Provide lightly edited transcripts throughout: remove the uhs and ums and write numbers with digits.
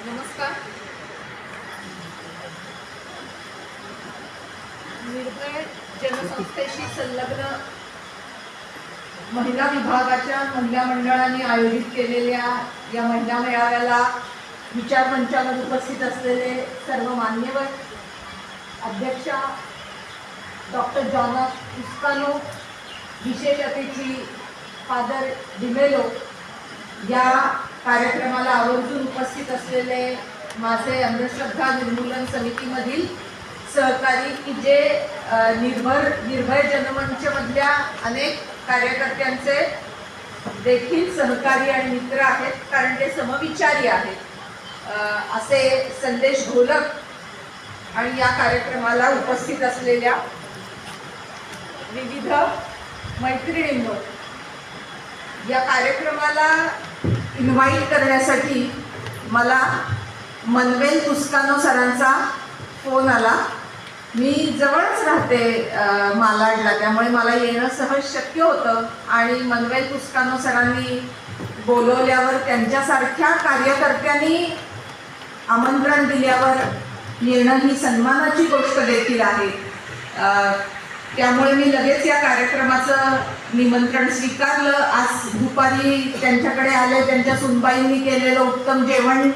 नमस्कार. निर्भय जनसंस्थेशी संलग्न महिला विभागाच्या महिला मंडळाने आयोजित केलेल्या या महिला मेळाव्याला विचारमंचावर उपस्थित असलेले सर्व मान्यवर, अध्यक्षा डॉक्टर जॉना उस्कानो, विशेष अतिथी फादर डिमेलो, या कार्यक्रमाला आवर्जून उपस्थित असलेले माझे अंधश्रद्धा निर्मूलन समितीमधील सहकारी, की जे निर्भय जनमंचमधल्या अनेक कार्यकर्त्यांचे देखील सहकारी आणि मित्र आहेत, कारण ते समविचारी आहेत, असे संदेश घोलक आणि या कार्यक्रमाला उपस्थित असलेल्या विविध मैत्रिणींनो, या कार्यक्रमाला इन्व्हाइट करण्यासाठी मला मनवेल तुस्कानो सरांचा फोन आला. मी जवळच राहते मालाडला, त्यामुळे मला येणं सहज शक्य होतं आणि मनवेल तुस्कानो सरांनी बोलवल्यावर, त्यांच्यासारख्या कार्यकर्त्यांनी आमंत्रण दिल्यावर येणं ही सन्मानाची गोष्ट देखील आहे. त्यामुळे मी लगेच या कार्यक्रमाचं निमंत्रण स्वीकारलं. आज दुपारी त्यांच्याकडे आले, त्यांच्या सुनबाईंनी केलेलं उत्तम जेवण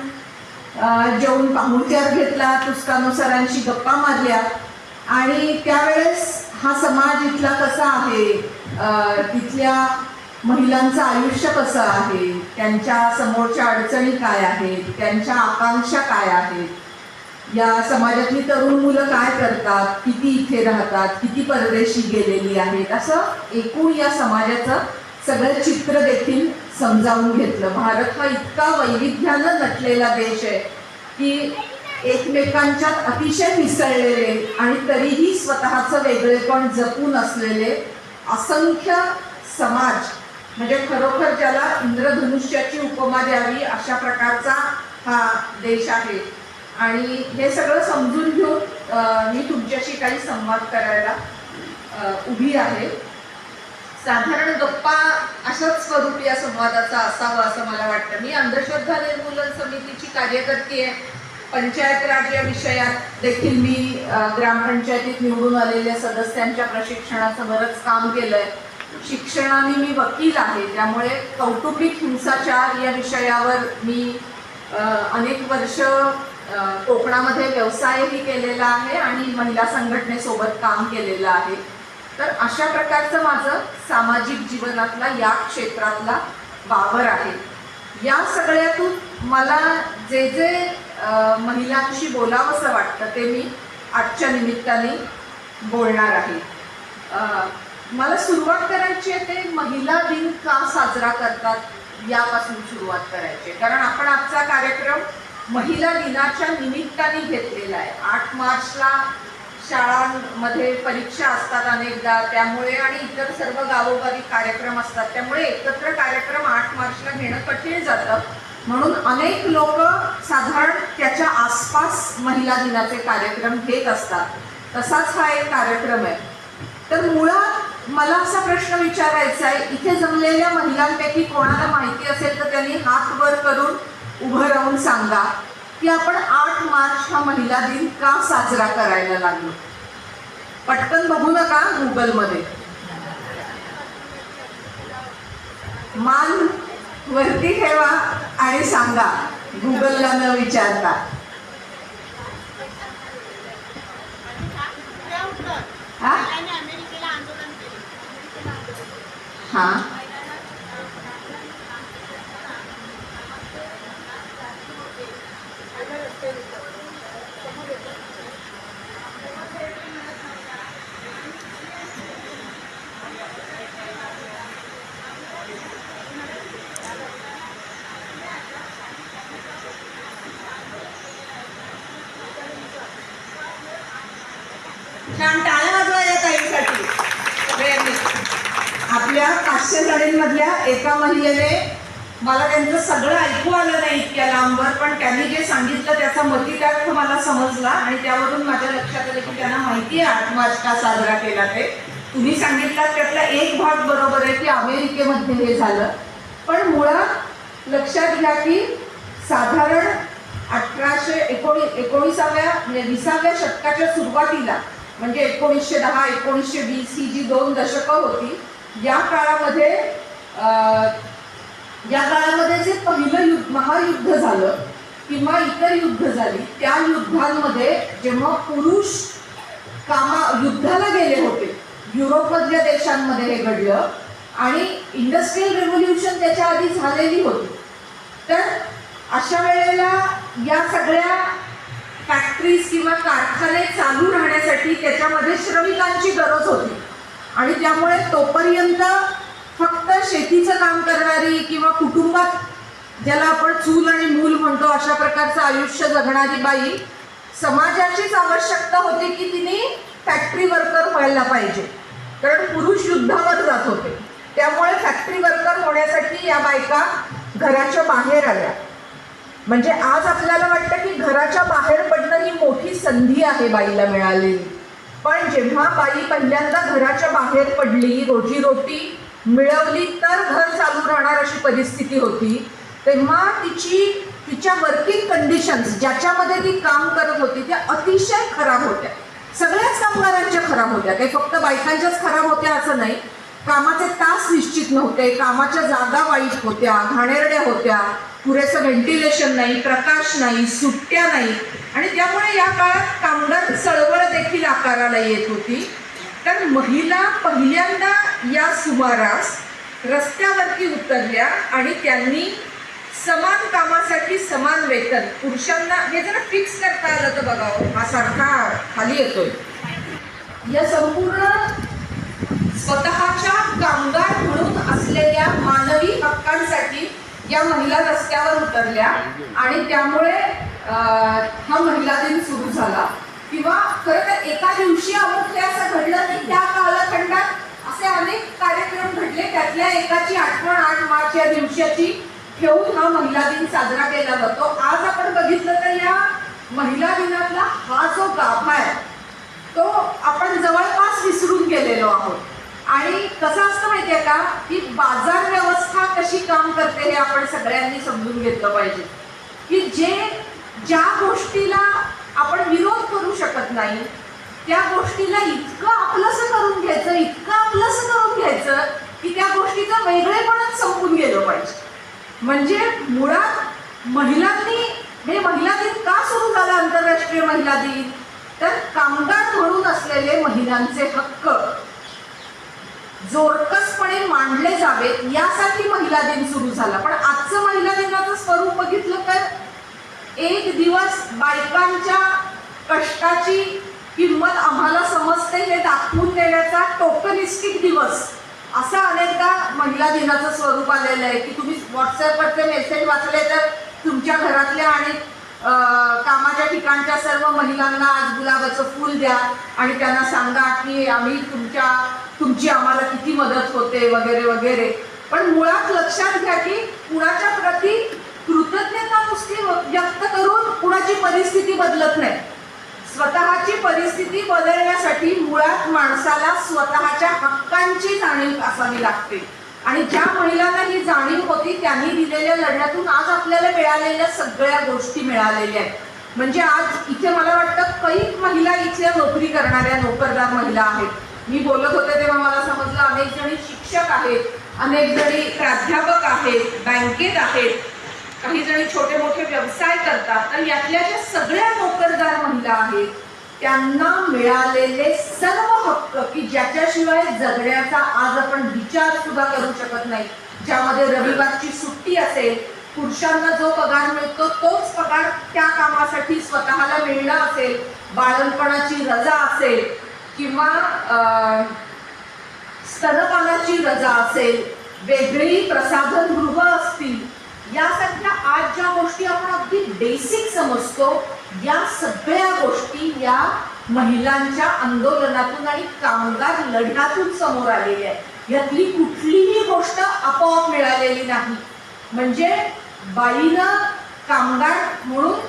जेवून पाहुणचार घेतला, तुस्कानो सरांशी गप्पा मारल्या आणि त्यावेळेस हा समाज इथला कसा आहे, तिथल्या महिलांचं आयुष्य कसं आहे, त्यांच्या समोरच्या अडचणी काय आहेत, त्यांच्या आकांक्षा काय आहेत, या समाजातली तरुण मुलं काय करतात, किती इथे राहतात, किती परदेशी गेलेली आहेत, असं एकूण या समाजाचं सगळं चित्र देखील समजावून घेतलं. भारत हा इतका वैविध्यानं नटलेला देश आहे की एकमेकांच्यात अतिशय मिसळलेले आणि तरीही स्वतःचं वेगळेपण जपून असलेले असंख्य समाज, म्हणजे खरोखर ज्याला इंद्रधनुष्याची उपमा द्यावी अशा प्रकारचा हा देश आहे. आणि हे सगळं समजून घेऊन मी तुमच्याशी काही संवाद करायला उभी आहे. साधारण गप्पा अशाच स्वरूपी या संवादाचा असावा असं मला वाटतं. मी अंधश्रद्धा निर्मूलन समितीची कार्यकर्ती आहे. पंचायत राज या विषयात देखील मी ग्रामपंचायतीत निवडून आलेल्या सदस्यांच्या प्रशिक्षणाचं बरंच काम केलंय. शिक्षणाने मी वकील आहे, त्यामुळे कौटुंबिक हिंसाचार या विषयावर मी अनेक वर्ष कोकणामध्ये व्यवसायही केलेला आहे आणि महिला संघटनेसोबत काम केलेलं आहे. तर अशा प्रकारचं माझं सामाजिक जीवनातला या क्षेत्रातला वावर आहे. या सगळ्यातून मला जे जे महिलांशी बोलावंसं वाटतं ते मी आजच्या निमित्ताने बोलणार आहे. मला सुरुवात करायची आहे ते महिला दिन का साजरा करतात यापासून सुरुवात करायची, कारण आपण आजचा कार्यक्रम महिला दिनाच्या निमित्ताने घेतलेला आहे. 8 मार्चला शाळांमध्ये परीक्षा असतात अनेकदा, त्यामुळे आणि इतर सर्व गावोगावी कार्यक्रम असतात, त्यामुळे एकत्र कार्यक्रम 8 मार्चला घेणं कठीण जातं. म्हणून अनेक लोक साधारण त्याच्या आसपास महिला दिनाचे कार्यक्रम घेत असतात. तसाच हा एक कार्यक्रम आहे. तर मुळात मला असा प्रश्न विचारायचा आहे, इथे जमलेल्या महिलांपैकी कोणाला माहिती असेल तर त्यांनी हात वर करून उभं राहून सांगा की आपण 8 मार्च हा महिला दिन का साजरा करायला लागलो. पटकन बघू नका गुगलमध्ये, मान वरती ठेवा आणि सांगा गुगलला न विचारता. हा छान टाळ्या वाजवा या ताईंसाठी. सगळ्यांनी आपल्या 500 जणींमधल्या एका महिलेने, मला त्यांचं सगळं ऐकू आलं नाही इतक्या लांबवर, पण त्यांनी जे सांगितलं त्याचा मतितार्थ मला समजला आणि त्यावरून माझ्या लक्षात आलं की त्यांना माहिती आहे 8 मार्च का साजरा केला ते. तुम्ही सांगितलं त्यातला एक भाग बरोबर आहे की अमेरिकेमध्ये हे झालं, पण मुळात लक्षात घ्या की साधारण 19व्या म्हणजे 20व्या शतकाच्या सुरुवातीला, म्हणजे 1910 1920 ही जी 2 दशकं होती, या काळामध्ये जे पहिलं महायुद्ध झालं किंवा इतर युद्ध झाली, त्या युद्धांमध्ये जेव्हा पुरुष युद्धाला गेले होते, युरोपमधल्या देशांमध्ये हे घडलं आणि इंडस्ट्रियल रेव्होल्युशन त्याच्या आधी झालेली होती. तर अशा वेळेला या सगळ्या फॅक्टरीज किंवा कारखाने चालू राहण्यासाठी त्याच्यामध्ये श्रमिकांची गरज होती आणि त्यामुळे तोपर्यंत फक्त शेतीचं काम करणारी किंवा कुटुंबात ज्याला आपण चूल आणि मूल म्हणतो अशा प्रकारचं आयुष्य जगणारी बाई समाजाचीच आवश्यकता होती की तिने फॅक्टरी वर्कर व्हायला पाहिजे, कारण पुरुष युद्धावर जात होते. त्यामुळे फॅक्टरी वर्कर होण्यासाठी या बायका घराच्या बाहेर आल्या. म्हणजे आज आपल्याला वाटतं की घराच्या बाहेर पडणं ही मोठी संधी आहे बाईला मिळालेली, पण जेव्हा बाई पहिल्यांदा घराच्या बाहेर पडली, रोजीरोटी मिळवली तर घर चालू राहणार अशी परिस्थिती होती, तेव्हा तिच्या वर्किंग कंडिशन्स ज्याच्यामध्ये ती काम करत होती त्या अतिशय खराब होत्या. सगळ्याच कामगारांच्या खराब होत्या, काही फक्त बायकांच्याच खराब होत्या असं नाही. कामाचे तास निश्चित नव्हते, कामाच्या जागा वाईट होत्या, घाणेरड्या होत्या, पुरेसं व्हेंटिलेशन नाही, प्रकाश नाही, सुट्ट्या नाही आणि त्यामुळे या काळात कामगार चळवळ देखील आकाराला येत होती. तर महिला पहिल्यांदा या सुमारास रस्त्यावरती उतरल्या आणि त्यांनी समान कामासाठी समान वेतन, पुरुषांना हे जरा फिक्स करता आलं तर बघावं, हा सारखा खाली येतोय. या संपूर्ण स्वतःच्या कामगार म्हणून असलेल्या मानवी हक्कांसाठी या महिला रस्त्यावर उतरल्या आणि त्यामुळे हा महिला दिन सुरू झाला. किंवा खरं तर एका दिवशी अमुक हे असं घडलं की त्या कालखंडात असे अनेक कार्यक्रम घडले, त्यातल्या एकाची आठवण 8 मार्च या दिवसाची ठेवून हा महिला दिन साजरा केला जातो. आज आपण बघितलं तर या महिला दिनातला हा जो गाभा आहे तो आपण जवळपास विसरून गेलेलो आहोत. आणि कसं असतं माहितीये का की बाजार व्यवस्था कशी काम करते हे आपण सगळ्यांनी समजून घेतलं पाहिजे. की ज्या गोष्टीला आपण विरोध करू शकत नाही त्या गोष्टीला इतकं आपलंसं करून घ्यायचं की त्या गोष्टीचं वेगळेपणच संपून गेलं पाहिजे. म्हणजे मुळात महिलांनी हे महिला दिन का सुरू झाला, आंतरराष्ट्रीय महिला दिन, तर कामगार म्हणून असलेले महिलांचे हक्क जोरकसपणे मांडले जावेत यासाठी महिला दिन सुरू झाला. पण आजचं महिला दिनाचं स्वरूप बघितलं तर एक दिवस बायकांच्या कष्टाची किंमत आम्हाला समजते हे दाखवून देण्याचा टोकनिस्टिक दिवस असं अनेकदा महिला दिनाचं स्वरूप आलेलं आहे. की तुम्ही व्हॉट्सअपवरचे मेसेज वाचले तर तुमच्या घरातल्या आणि कामाच्या ठिकाणच्या सर्व महिलांना आज गुलाबाचं फूल द्या आणि त्यांना सांगा की आम्ही तुमची आम्हाला किती मदत होते वगैरे वगैरे. पण मुळात लक्षात घ्या की कुणाच्या प्रती कृतज्ञता नुसती व्यक्त करून कुणाची परिस्थिती बदलत नाही. स्वतःची परिस्थिती बदलण्यासाठी मुळात माणसाला स्वतःच्या हक्कांची जाणीव असावी लागते. आणि ज्या महिलांना ही जाणीव होती त्यांनी दिलेल्या लढ्यातून आज आपल्याला मिळालेल्या सगळ्या गोष्टी मिळालेल्या आहेत. म्हणजे आज इथे मला वाटतं कैक महिला इथल्या नोकरी करणाऱ्या नोकरदार महिला आहेत. मी बोलत होते तेव्हा मला समजलं अनेक जणी शिक्षक आहेत, अनेक जणी प्राध्यापक आहेत, बँकेत आहेत, काही जणी छोटे मोठे व्यवसाय करतात. तर यातल्या ज्या सगळ्या नोकरदार महिला आहेत त्यांना मिळालेले सर्व हक्क की ज्याच्याशिवाय जगण्याचा आज आपण विचार सुद्धा करू शकत नाही, ज्यामध्ये रविवारची सुट्टी असेल, पुरुषांना जो पगार मिळतो तोच पगार त्या कामासाठी स्वतःला मिळणं असेल, बाळंतपणाची रजा असेल किंवा स्तनपानाची रजा असेल, वेगळी प्रसाधनगृह असतील, यासारख्या आज ज्या गोष्टी आपण अगदी बेसिक समजतो या सगळ्या गोष्टी या महिलांच्या आंदोलनातून आणि कामगार लढ्यातून समोर आलेल्या आहेत. यातली कुठलीही गोष्ट आपोआप मिळालेली नाही. म्हणजे बाईनं कामगार म्हणून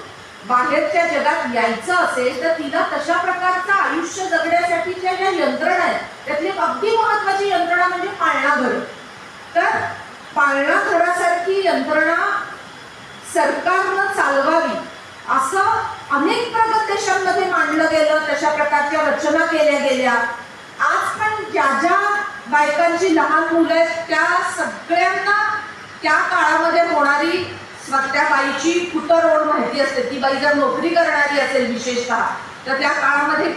बाहेरच्या जगात यायचं असेल तर तिला तशा प्रकारचं आयुष्य जगण्यासाठीच्या ज्या यंत्रणा आहेत त्यातली अगदी महत्वाची यंत्रणा म्हणजे पाळणाघर. तर पाळणाघरासारखी यंत्रणा सरकारनं चालवावी असं अनेक प्रगत देशांमध्ये मांडलं गेलं, तशा प्रकारच्या रचना केल्या गेल्या. आज पण ज्या ज्या बायकांची लहान मुलं आहेत त्या सगळ्यांना त्या काळामध्ये होणारी त्या बाईची कुटरोड माहिती असते. ती बाई जर नोकरी करणारी असेल विशेषतः तर त्या काळामध्ये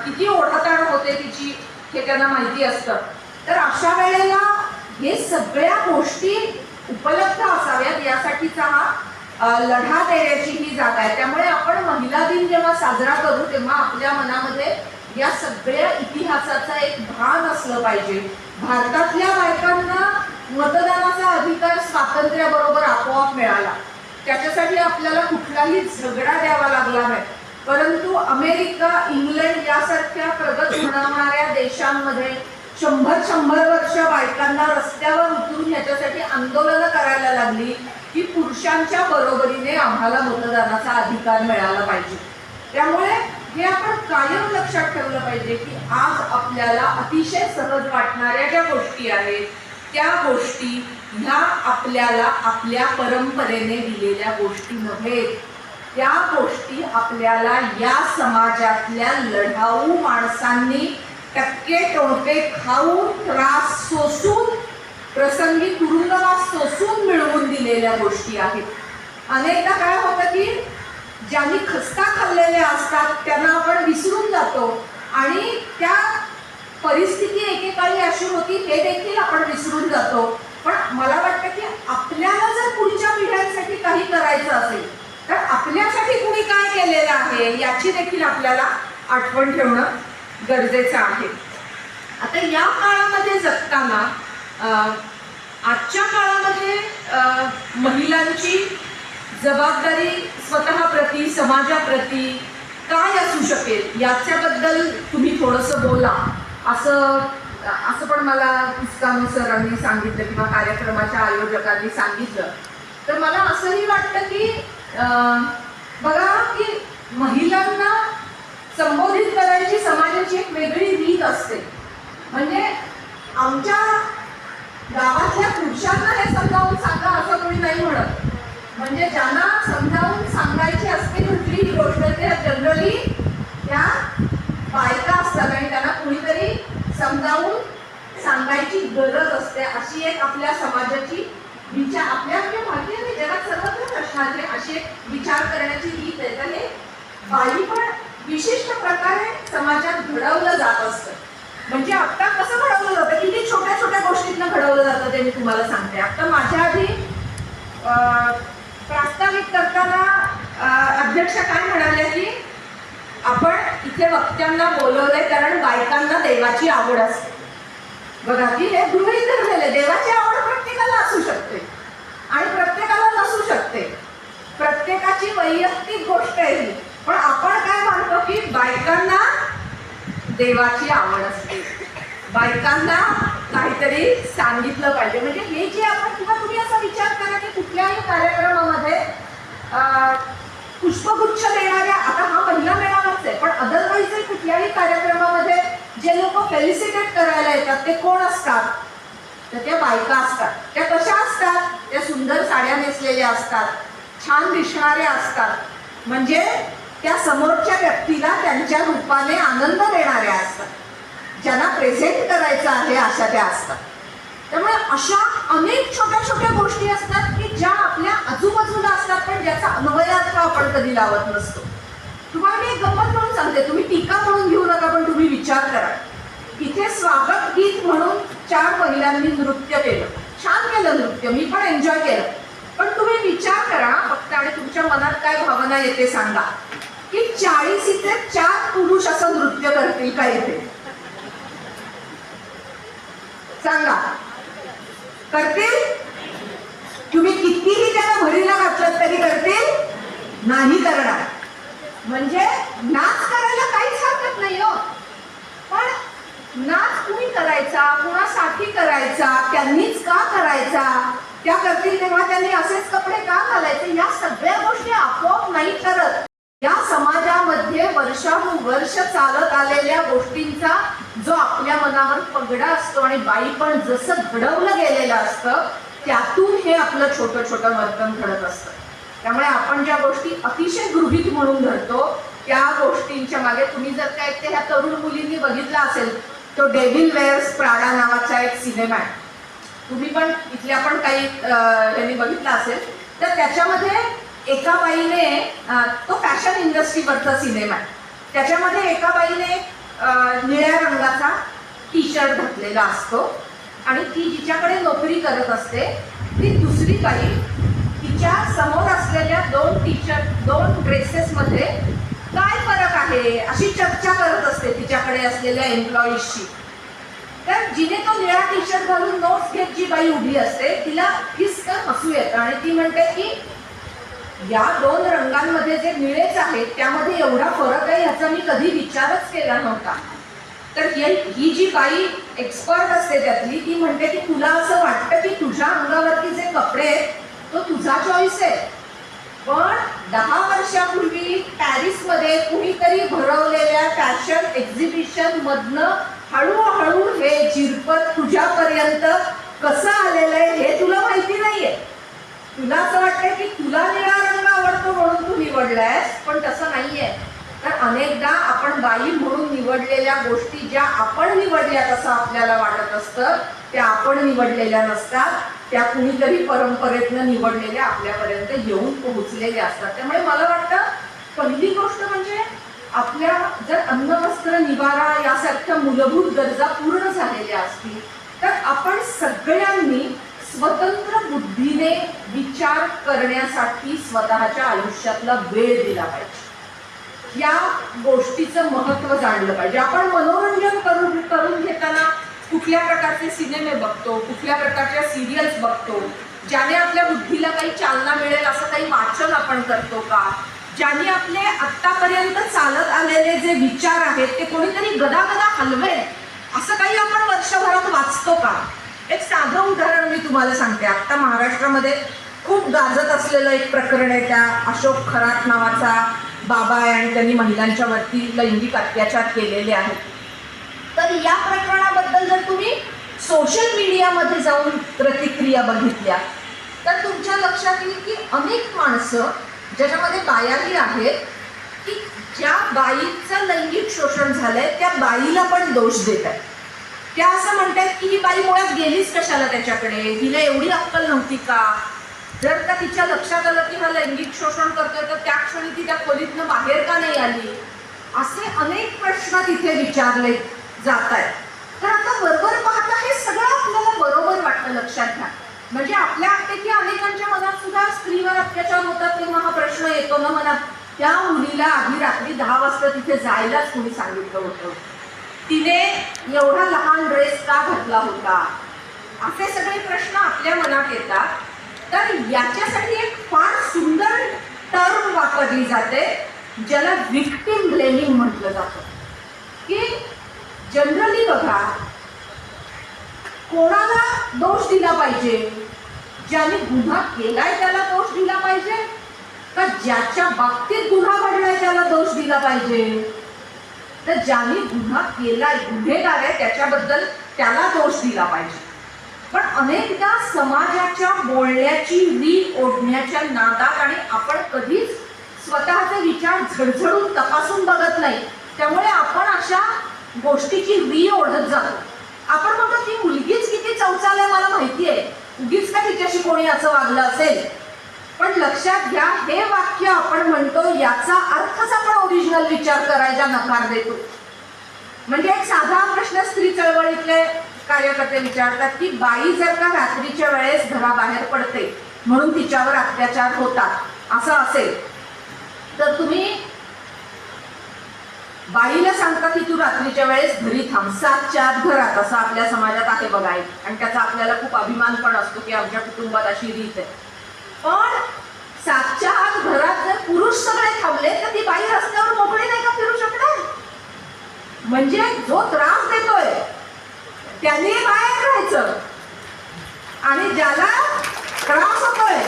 किती ओढाताण होते तिची हे त्यांना माहिती असतं. तर अशा वेळेला हे सगळ्या गोष्टी उपलब्ध असाव्यात यासाठीचा हा लढा देण्याची ही जागा आहे. त्यामुळे आपण महिला दिन जेव्हा साजरा करू तेव्हा आपल्या मनामध्ये या सगळ्या इतिहासाचा एक भान असलं पाहिजे. भारतातल्या बायकांना मतदानाचा अधिकार स्वातंत्र्याबरोबर आपोआप मिळाला. त्याच्यासाठी आपल्याला कुठलाही झगडा द्यावा लागला नाही. परंतु अमेरिका, इंग्लंड यासारख्या प्रगत होणाऱ्या देशांमध्ये 100 वर्ष बायकांना रस्त्यावर उतरून याच्यासाठी आंदोलनं करायला लागली की पुरुषांच्या बरोबरीने आम्हाला मतदानाचा अधिकार मिळाला पाहिजे. त्यामुळे हे आपण कायम लक्षात ठेवलं पाहिजे की आज आपल्याला अतिशय सहज वाटणाऱ्या ज्या गोष्टी आहेत त्या गोष्टी ह्या आपल्याला आपल्या परंपरेने दिलेल्या गोष्टी नव्हेत. त्या गोष्टी आपल्याला या समाजातल्या लढाऊ माणसांनी टक्के टोणके खाऊन, त्रास सोसून, प्रसंगी तुरुंगवास सोसून मिळवून दिलेल्या गोष्टी आहेत. अनेकदा काय होतं की ज्यांनी खस्ता खाल्लेल्या असतात त्यांना आपण विसरून जातो आणि त्या परिस्थिती एकेकाळी अशी होती हे देखील आपण विसरून जातो. पण मला वाटतं की आपल्याला जर पुढच्या पिढ्यांसाठी काही करायचं असेल तर आपल्यासाठी कुणी काय केलेलं आहे याची देखील आपल्याला आठवण ठेवणं गरजेचं आहे. आता या काळामध्ये जगताना आजच्या काळामध्ये महिलांची जबाबदारी स्वतःप्रती, समाजाप्रती काय असू शकेल याच्याबद्दल तुम्ही थोडंसं बोला असं पण मला पुस्कानो सरांनी सांगितलं किंवा कार्यक्रमाच्या आयोजकांनी सांगितलं. तर मला असंही वाटतं की बघा की महिलांना संबोधित करायची समाजाची एक वेगळी रीत असते. म्हणजे आमच्या गावातल्या पुरुषांना हे समजावून सांगा असं कोणी नाही म्हणत. म्हणजे ज्यांना समजावून सांगायची असते कुठलीही गोष्ट ते जनरली त्या बायका असतात आणि त्यांना कुणीतरी समजावून सांगायची गरज असते. अशी एक आपल्या समाजाची विचार आपल्या भारतीय आणि जगात सर्वत्र प्रश्नाचे अशी एक विचार करण्याची रीत आहे. तर हे बाई पण विशिष्ट प्रकारे समाजात घडवलं जात असतं. म्हणजे आता कसं घडवलं जातं किती छोट्या छोट्या गोष्टीतनं घडवलं जातं ते मी तुम्हाला सांगते. आता माझ्या आधी प्रास्ताविक करताना अध्यक्ष काय म्हणाले की आपण इथे वक्त्यांना बोलवलंय कारण बायकांना देवाची आवड असते. बघा की हे गृहीत धरलेले देवाची आवड प्रत्येकाला असू शकते आणि प्रत्येकाला नसू शकते. प्रत्येकाची वैयक्तिक गोष्ट आहे ही. पण आपण काय म्हणतो की बायकांना देवाची आवड असते, बायकांना काहीतरी सांगितलं पाहिजे. म्हणजे हे जे आपण किंवा तुम्ही असा विचार करा की कुठल्याही कार्यक्रमामध्ये पुष्पगुच्छ देणाऱ्या, आता हा महिला मेळावाच आहे पण अदरवाईज कुठल्याही कार्यक्रमामध्ये जे लोक फेलिसिटेट करायला येतात ते कोण असतात? तर त्या बायका असतात. त्या कशा असतात? त्या सुंदर साड्या नेसलेल्या असतात, छान दिसणाऱ्या असतात. म्हणजे त्या समोरच्या व्यक्तीला त्यांच्या रूपाने आनंद देणाऱ्या असतात. ज्यांना प्रेझेंट करायचं आहे अशा त्या असतात. त्यामुळे अशा अनेक छोट्या छोट्या गोष्टी असतात की ज्या आपल्या आजूबाजूला असतात पण ज्याचा अन्वयार्थ आपण कधी लावत नसतो. तुम्हाला मी एक गंमत म्हणून सांगते, तुम्ही टीका म्हणून घेऊ नका पण तुम्ही विचार करा. इथे स्वागत गीत म्हणून 4 महिलांनी नृत्य केलं, छान केलं नृत्य, मी पण एन्जॉय केलं. पण तुम्ही विचार करा फक्त आणि तुमच्या मनात काय भावना येते सांगा की 40चे 4 पुरुष असं नृत्य करतील का इथे? सांगा, करतील? तुम्ही कितीही त्याला भरीला घातलं तरी करतील? नाही करणार. म्हणजे नाच करायला काहीच हरकत नाही हो, पण नाच कुणी करायचा, कुणासाठी करायचा, त्यांनीच का करायचा, त्या करतील तेव्हा त्यांनी असेच कपडे का घालायचे, या सगळ्या गोष्टी आपोआप नाही ठरत. या समाजामध्ये वर्षानुवर्ष चालत आलेल्या गोष्टींचा जो आपल्या मनावर पगडा असतो आणि बाई पण जसं घडवलं गेलेलं असतं त्यातून हे आपलं छोटं छोटं वर्तन घडत असतं. त्यामुळे आपण ज्या गोष्टी अतिशय गृहीत म्हणून धरतो त्या गोष्टींच्या मागे तुम्ही जर काय ते ह्या तरुण मुलींनी बघितला असेल तो डेव्हिल वेअर्स प्राडा नावाचा एक सिनेमा आहे, तुम्ही पण इथल्या पण काही यांनी बघितला असेल. तर त्याच्यामध्ये एका बाईने तो फॅशन इंडस्ट्रीवरचा सिनेमा आहे, त्याच्यामध्ये एका बाईने निळ्या रंगाचा टी शर्ट घातलेला असतो आणि ती जिच्याकडे नोकरी करत असते ती दुसरी बाई तिच्या समोर असलेल्या दोन ड्रेसेसमध्ये काय फरक आहे अशी चर्चा करत असते तिच्याकडे असलेल्या एम्प्लॉईजशी. तर जिने तो निळा टी शर्ट घालून नोट्स घेत जी बाई उभी असते तिला किसकन हसू येतं आणि ती म्हणते की या दोन रंगांमध्ये जे निळेच आहेत त्यामध्ये एवढा फरक आहे याचा मी कधी विचारच केला नव्हता. तर ही जी बाई एक्सपर्ट असते त्यातली ती म्हणते की तुला असं वाटतं की तुझ्या अंगावरती जे कपडे आहेत तो तुझा चॉईस आहे, पण 10 वर्षापूर्वी पॅरिसमध्ये कुणीतरी भरवलेल्या फॅशन एक्झिबिशन मधनं हळूहळू हे झिरपत तुझ्यापर्यंत कसं आलेलं आहे हे तुला माहिती नाहीये. तुला असं वाटतंय की तुला निळा रंग आवडतो म्हणून तू निवडलायस, पण तसं नाहीये. तर अनेकदा आपण बाई म्हणून निवडलेल्या गोष्टी ज्या आपण निवडल्या तसं आपल्याला वाटत असतं त्या आपण निवडलेल्या नसतात, त्या कुणीतरी परंपरेतनं निवडलेल्या आपल्यापर्यंत येऊन पोहोचलेल्या असतात. त्यामुळे मला वाटतं पहिली गोष्ट म्हणजे आपल्या जर अन्न वस्त्र निवारा यासारख्या मूलभूत गरजा पूर्ण झालेल्या असतील तर आपण सगळ्यांनी स्वतंत्र बुद्धीने विचार करण्यासाठी स्वतःच्या आयुष्यातला वेळ दिला पाहिजे. या गोष्टीचं महत्त्व जाणलं पाहिजे. आपण मनोरंजन करून घेताना कुठल्या प्रकारचे सिनेमे बघतो, कुठल्या प्रकारच्या सिरियल्स बघतो, ज्याने आपल्या बुद्धीला काही चालना मिळेल असं काही वाचन आपण करतो का, ज्याने आपले आत्तापर्यंत चालत आलेले जे विचार आहेत ते कोणीतरी गदागदा हलवेल असं काही आपण वर्षभरात वाचतो का. एक साधं उदाहरण मी तुम्हाला सांगते. आत्ता महाराष्ट्रामध्ये खूप गाजत असलेलं एक प्रकरण आहे, त्या अशोक खरात नावाचा बाबा आहे आणि त्यांनी महिलांच्या वरती लैंगिक अत्याचार केलेले आहेत. तर या प्रकरणाबद्दल जर तुम्ही सोशल मीडियामध्ये जाऊन प्रतिक्रिया बघितल्या तर तुमच्या लक्षात येईल की अनेक माणसं ज्याच्यामध्ये बायाही आहेत की ज्या बाईचं लैंगिक शोषण झालंय त्या बाईला पण दोष देत आहेत. त्या असं म्हणतात की ही बाई मुळात गेलीच कशाला त्याच्याकडे, हिला एवढी अक्कल नव्हती का, जर का तिच्या लक्षात आलं की हा लैंगिक शोषण करतोय तर त्या क्षणी ती त्या खोलीतनं बाहेर का नाही आली, असे अनेक प्रश्न तिथे विचारले जात आहेत. तर आता बरोबर पाहता हे सगळं आपल्याला बरोबर वाटतं. लक्षात घ्या, म्हणजे आपल्यापैकी अनेकांच्या मनात सुद्धा स्त्रीवर अत्याचार होतात तेव्हा हा प्रश्न येतो ना मनात, त्या मुलीला आधी रात्री 10 वाजता तिथे जायलाच कोणी सांगितलं होतं, तिने एवढा लहान ड्रेस का घातला होता, असे सगळे प्रश्न आपल्या मनात येतात. तर याच्यासाठी एक फार सुंदर टर्म वापरली जाते ज्याला विक्टिम ब्लेमिंग म्हटलं जातं. की जनरली बघा, कोणाला दोष दिला पाहिजे, ज्याने गुन्हा केलाय त्याला दोष दिला पाहिजे का ज्याच्या बाबतीत गुन्हा घडलाय त्याला दोष दिला पाहिजे. तर ज्याने गुन्हा केलाय, गुन्हेगार आहे, त्याच्याबद्दल त्याला दोष दिला पाहिजे. पण अनेकदा समाजाच्या बोलण्याची री ओढण्याच्या नादात आणि आपण कधीच स्वतःचे विचार झडझडून तपासून बघत नाही, त्यामुळे आपण अशा गोष्टीची री ओढत जातो. आपण म्हणतो ती मुलगीच किती चौचाल आहे मला माहिती आहे, उगीच का तिच्याशी कोणी असं वागलं असेल. पण लक्षात घ्या, हे वाक्य आपण म्हणतो याचा अर्थच आपण ओरिजिनल विचार करायचा नकार देतो. म्हणजे एक साधा प्रश्न स्त्री चळवळीतले कार्यकर्ते विचारतात की बाई जर का रात्रीच्या वेळेस घराबाहेर पडते म्हणून तिच्यावर अत्याचार होतात असं असेल तर तुम्ही बाईला सांगता की तू रात्रीच्या वेळेस घरी थांब, 7च्या आत घरात, असं आपल्या समाजात आहे बघा. आणि त्याचा आपल्याला खूप अभिमान पण असतो की आमच्या कुटुंबात अशी रीत आहे. पण 7च्या आत घरात जर पुरुष सगळे थांबले तर ती बाई रस्त्यावर मोकळी नाही का फिरू शकणार. म्हणजे जो त्रास देतोय त्यांनी बाहेर राहायचं आणि ज्याला त्रास होतोय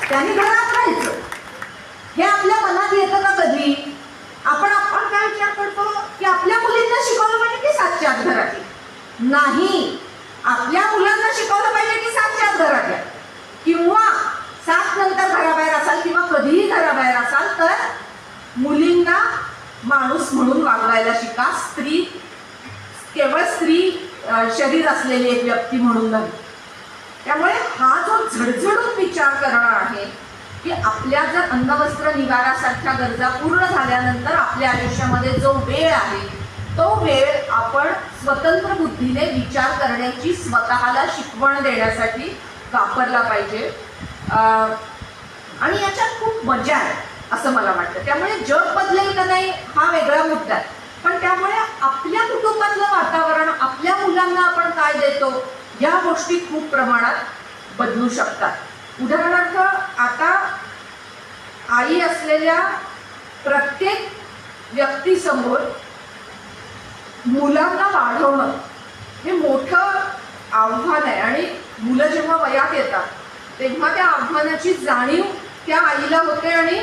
त्यांनी घरात राहायचं. हे आपल्या मनात येतं का कधी. आपण काय विचार करतो की आपल्या मुलींना शिकवलं पाहिजे की 7च्या आत घरात नाही, आपल्या मुलांना शिकवलं पाहिजे की 7च्या आत घरात किंवा 7 नंतर घराबाहेर कधीही घराबाहेर असाल तर मुलींना माणूस म्हणून वागवायला शिका. केवळ स्त्री शरीर असलेली एक व्यक्ती म्हणून नाही. त्यामुळे हा जो झडझडून विचार करणं आहे की आपल्या जर अन्न वस्त्र निवारासारख्या गरजा पूर्ण झाल्यानंतर आपल्या आयुष्यामध्ये जो वेळ आहे तो वेळ आपण स्वतंत्र बुद्धीने विचार करण्याची स्वतःला शिकवण देण्यासाठी वापरला पाहिजे. आणि याच्यात खूप मजा आहे असं मला वाटतं. त्यामुळे जग बदलेल का नाही हा वेगळा मुद्दा आहे, पण त्यामुळे आपल्या कुटुंबातलं वातावरण, आपल्या मुलांना आपण काय देतो या गोष्टी खूप प्रमाणात बदलू शकतात. उदाहरणार्थ आता आई असलेल्या प्रत्येक व्यक्तीसमोर मुलांना वाढवणं हे मोठं आव्हान आहे. आणि मुलं जेव्हा वयात येतात तेव्हा त्या आव्हानाची जाणीव त्या आईला होते आणि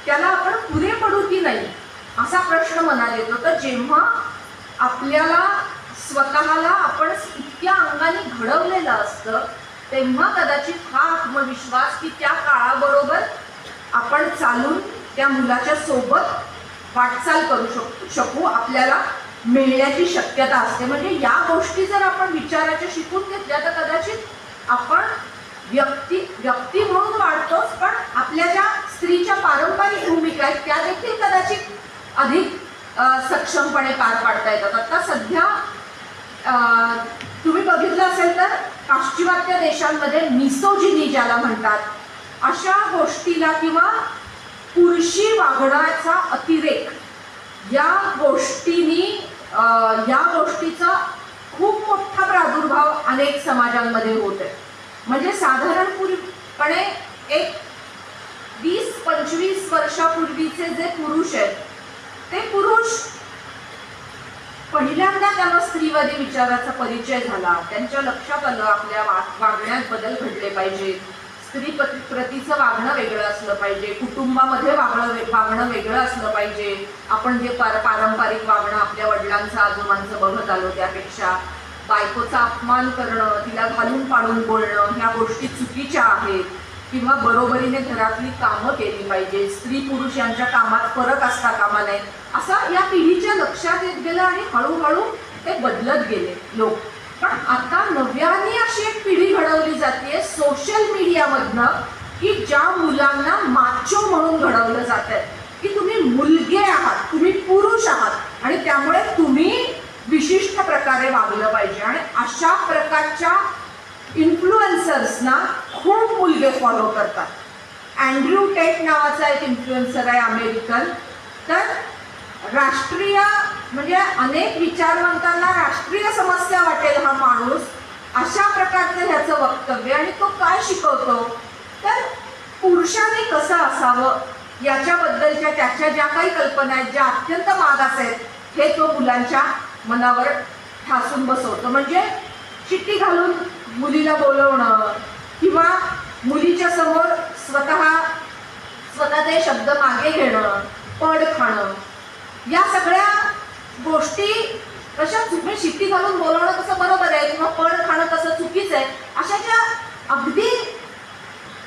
त्याला आपण पुरे पडू की नाही असा प्रश्न मनात येतो. तर जेव्हा आपल्याला स्वतःला आपण इतक्या अंगाने घडवलेलं असतं तेव्हा कदाचित हा आत्मविश्वास की त्या काळाबरोबर आपण चालून त्या मुलाच्या सोबत वाटचाल करू शकू आपल्याला मिळण्याची शक्यता असते. म्हणजे या गोष्टी जर आपण विचाराच्या शिकून घेतल्या तर कदाचित आपण व्यक्ती म्हणून वाढतोच, पण आपल्या ज्या स्त्रीच्या पारंपरिक भूमिका आहेत त्या देखील कदाचित अधिक सक्षमपणे पार पाडता येतात. आता सध्या तुम्ही बघितलं असेल तर पाश्चिमात्य देशांमध्ये मिसोजिनी ज्याला म्हणतात अशा गोष्टीला किंवा पुरुषी वागण्याचा अतिरेक या गोष्टीचा खूप मोठा प्रादुर्भाव अनेक समाजांमध्ये होत आहे. म्हणजे साधारणपणे एक 20-25 वर्षापूर्वीचे जे पुरुष आहेत ते पुरुष पहिल्यांदा त्यांना स्त्रीवादी विचाराचा परिचय झाला, त्यांच्या लक्षात आलं आपल्या वागण्यात बदल घडले पाहिजे, स्त्री प्रतीचं वागणं वेगळं असलं पाहिजे, कुटुंबामध्ये वागणं वेगळं असलं पाहिजे. आपण जे पारंपरिक वागणं आपल्या वडिलांचं आजोबांचं बघत आलो त्यापेक्षा बायकोचा अपमान करणं, तिला घालून पाडून बोलणं ह्या गोष्टी चुकीच्या आहेत. किंवा बरोबरीने घरातली कामं केली पाहिजे, स्त्री पुरुष यांच्या कामात फरक असता कामा नये असं या पिढीच्या लक्षात येत गेलं आणि हळूहळू ते बदलत गेले लोक. पण आता नव्याने अशी एक पिढी घडवली जाते सोशल मीडियामधनं की ज्या मुलांना माचो म्हणून घडवलं जात आहे की तुम्ही मुलगे आहात, तुम्ही पुरुष आहात आणि त्यामुळे तुम्ही विशिष्ट प्रकारे वागलं पाहिजे. आणि अशा प्रकारच्या इन्फ्लुएन्सर्सना खूप मुलगे फॉलो करतात. अँड्र्यू टेट नावाचा एक इन्फ्लुएन्सर आहे अमेरिकन. तर राष्ट्रीय म्हणजे अनेक विचारवंतांना राष्ट्रीय समस्या वाटेल हा माणूस अशा प्रकारचं ह्याचं वक्तव्य. आणि तो काय शिकवतो तर पुरुषाने कसं असावं याच्याबद्दलच्या त्याच्या ज्या काही कल्पना आहेत ज्या अत्यंत मागास आहेत हे तो मुलांच्या मनावर ठासून बसवतो. म्हणजे शिट्टी घालून मुलीला बोलवणं किंवा मुलीच्या समोर स्वतःचे शब्द मागे घेणं, पड खाणं या सगळ्या गोष्टी कशा चुकी. शिट्टी घालून बोलवणं कसं बरोबर आहे किंवा पड खाणं कसं चुकीचं आहे अशा ज्या अगदी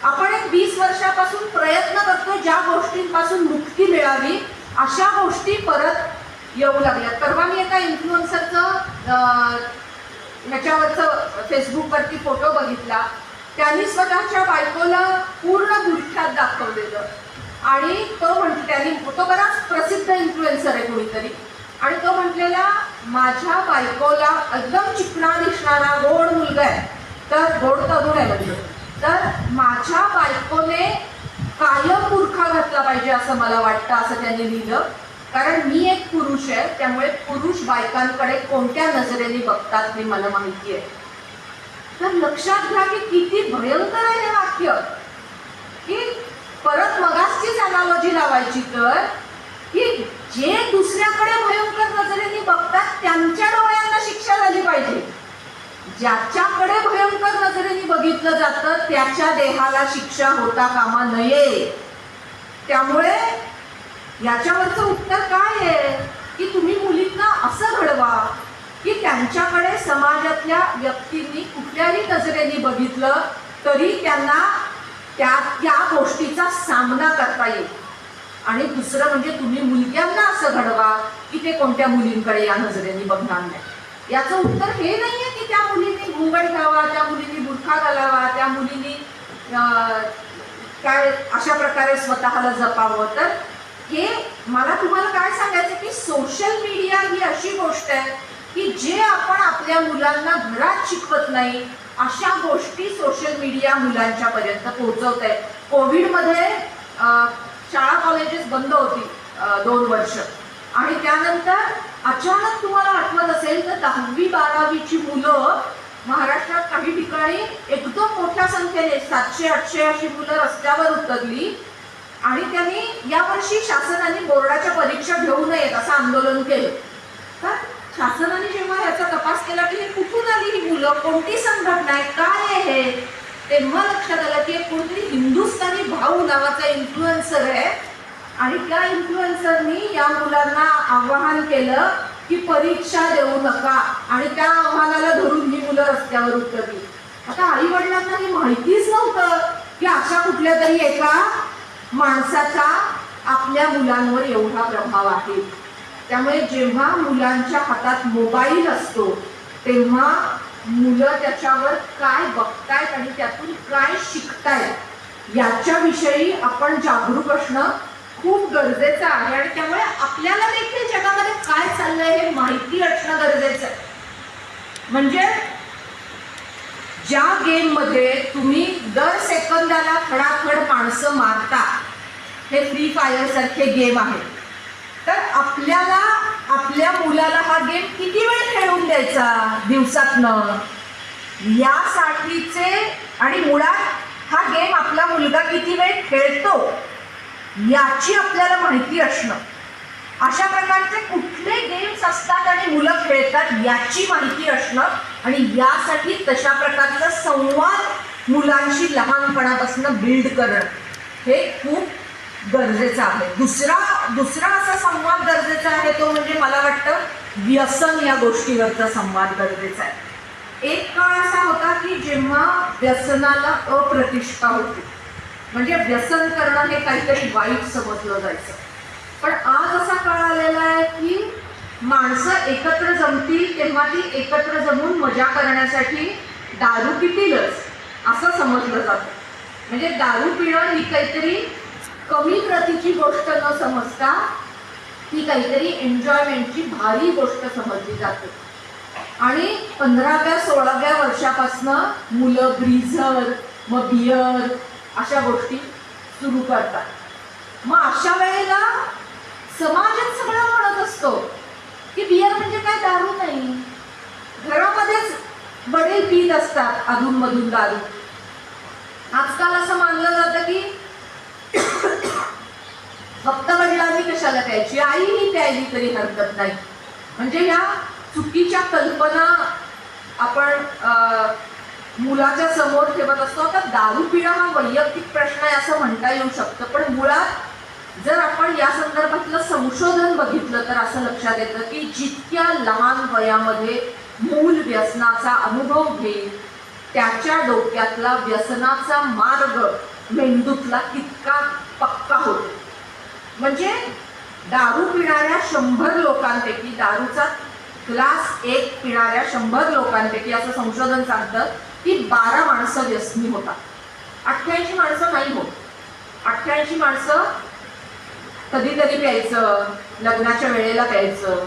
आपण एक 20 वर्षापासून प्रयत्न करतो ज्या गोष्टींपासून मुक्ती मिळावी अशा गोष्टी परत येऊ लागल्या. परवा मी एका इन्फ्लुएन्सरचं ह्याच्यावरचं फेसबुकवरती फोटो बघितला. त्यांनी स्वतःच्या बायकोला पूर्ण गुरख्यात दाखवलेलं आणि तो बराच प्रसिद्ध इन्फ्लुएन्सर आहे कोणीतरी आणि तो म्हटलेला माझ्या बायकोला एकदम चिकना दिसणारा गोड मुलगा आहे तर गोड तरुण आहे म्हणजे तर माझ्या बायकोने कायम बुरखा घातला पाहिजे असं मला वाटतं असं त्यांनी लिहिलं. कारण मी एक पुरुष आहे त्यामुळे पुरुष बायकांकडे कोणत्या नजरेने बघतात हे मला माहिती आहे. तर लक्षात घ्या की किती भयंकर आहे हे वाक्य. की परत मगाचीच अनालॉजी लावायची तर की जे दुसऱ्याकडे भयंकर नजरेने बघतात त्यांच्या डोळ्यांना शिक्षा झाली पाहिजे. ज्याच्याकडे भयंकर नजरेने बघितलं जातं त्याच्या देहाला शिक्षा होता कामा नये. त्यामुळे याच्यावरचं उत्तर काय आहे की तुम्ही मुलींना असं घडवा की त्यांच्याकडे समाजातल्या व्यक्तींनी कुठल्याही नजरेने बघितलं तरी त्यांना त्या गोष्टीचा सामना करता येईल. आणि दुसरं म्हणजे तुम्ही मुलग्यांना असं घडवा की ते कोणत्या मुलींकडे या नजरेने बघणार नाही. याचं उत्तर हे नाही आहे की त्या मुलींनी घुंगड घ्यावा, त्या मुलींनी बुरखा घालावा, त्या मुलींनी काय अशा प्रकारे स्वतःला जपावं. तर हे मला तुम्हाला काय सांगायचं की सोशल मीडिया ही अशी गोष्ट आहे की जे आपण आपल्या मुलांना घरात शिकवत नाही अशा गोष्टी सोशल मीडिया मुलांच्या पर्यंत पोहोचवत आहे. कोविडमध्ये शाळा कॉलेजेस बंद होती 2 वर्ष आणि त्यानंतर अचानक तुम्हाला आठवत असेल तर 10वी-12वीची मुलं महाराष्ट्रात काही ठिकाणी एकदम मोठ्या संख्येने 700-800 अशी मुलं रस्त्यावर उतरली आणि त्यांनी यावर्षी शासनाने बोर्डाच्या परीक्षा घेऊ नयेत असं आंदोलन केलं. तर शासनाने जेव्हा याचा तपास केला की हे कुठून आली ही मुलं, कोणती संघटना आहे, काय आहे हे, तेव्हा लक्षात आलं की एक कोणतरी हिंदुस्थानी भाऊ नावाचा इन्फ्लुएन्सर आहे आणि त्या इन्फ्लुएन्सरनी या मुलांना आवाहन केलं की परीक्षा देऊ नका आणि त्या आव्हानाला धरून ही मुलं रस्त्यावर उतरली. आता आई वडिलांना हे माहितीच नव्हतं की अशा कुठल्या तरी एका माणसाचा आपल्या मुलांवर एवढा प्रभाव आहे. त्यामुळे जेव्हा मुलांच्या हातात मोबाईल असतो तेव्हा मुलं त्याच्यावर काय बघतायत आणि त्यातून काय शिकतायत याच्याविषयी आपण जागरूक असणं खूप गरजेचं आहे. आणि त्यामुळे आपल्याला देखील जगामध्ये काय चाललंय हे माहिती असणं गरजेचं आहे. म्हणजे ज्या गेममध्ये तुम्ही दर सेकंदाला खडाखड माणसं मारता, हे फ्री फायर सारखे गेम आहेत, तर आपल्याला आपल्या मुलाला हा गेम किती वेळ खेळून द्यायचा दिवसातनं यासाठीचे आणि मुळात हा गेम आपला मुलगा किती वेळ खेळतो याची आपल्याला माहिती असणं, अशा प्रकारचे कुठले गेम्स असतात आणि मुलं खेळतात याची माहिती असणं आणि यासाठी तशा प्रकारचा संवाद मुलांशी लहानपणापासून बिल्ड करणं हे खूप गरजेचं आहे. दुसरा असा संवाद गरजेचा आहे तो म्हणजे मला वाटतं व्यसन या गोष्टीवरचा संवाद गरजेचा आहे. एक काळ असा होता की जेव्हा व्यसनाला अप्रतिष्ठा होती, म्हणजे व्यसन करणं हे काहीतरी वाईट समजलं जायचं. पण आज असा काळ आलेला आहे की माणसं एकत्र जमतील तेव्हा ती एकत्र जमून मजा करण्यासाठी दारू पितीलच असं समजलं जातं. म्हणजे दारू पिणं ही काहीतरी कमी प्रतीची गोष्ट न समजता ती काहीतरी एन्जॉयमेंटची भारी गोष्ट समजली जाते. आणि 15व्या-16व्या वर्षापासनं मुलं ब्रीझर मग बियर अशा गोष्टी सुरू करतात. मग अशा वेळेला समाजात सगळं म्हणत असतो की बियर म्हणजे काय दारू नाही, घरामध्येच वडील पीत असतात अधूनमधून दारू. आजकाल असं मानलं जातं की फक्त वडिलांनी कशाला प्यायची, आईही प्यायली तरी हरकत नाही. म्हणजे ह्या चुकीच्या कल्पना आपण मुलाच्या समोर ठेवत असतो. आता दारू पिणं हा वैयक्तिक प्रश्न आहे असं म्हणता येऊ शकतं, पण मुळात जर आपण या संदर्भातलं संशोधन बघितलं तर असं लक्षात येतं की जितक्या लहान वयामध्ये मूल व्यसनाचा अनुभव घेईल त्याच्या डोक्यातला व्यसनाचा मार्ग मेंदूतला तितका पक्का होतो. म्हणजे दारू पिणाऱ्या 100 लोकांपैकी, दारूचा ग्लास 1 पिणाऱ्या 100 लोकांपैकी असं संशोधन सांगतं की 12 माणसं व्यसनी होतात. 88 माणसं नाही होत. 88 माणसं कधीतरी प्यायचं, लग्नाच्या वेळेला प्यायचं,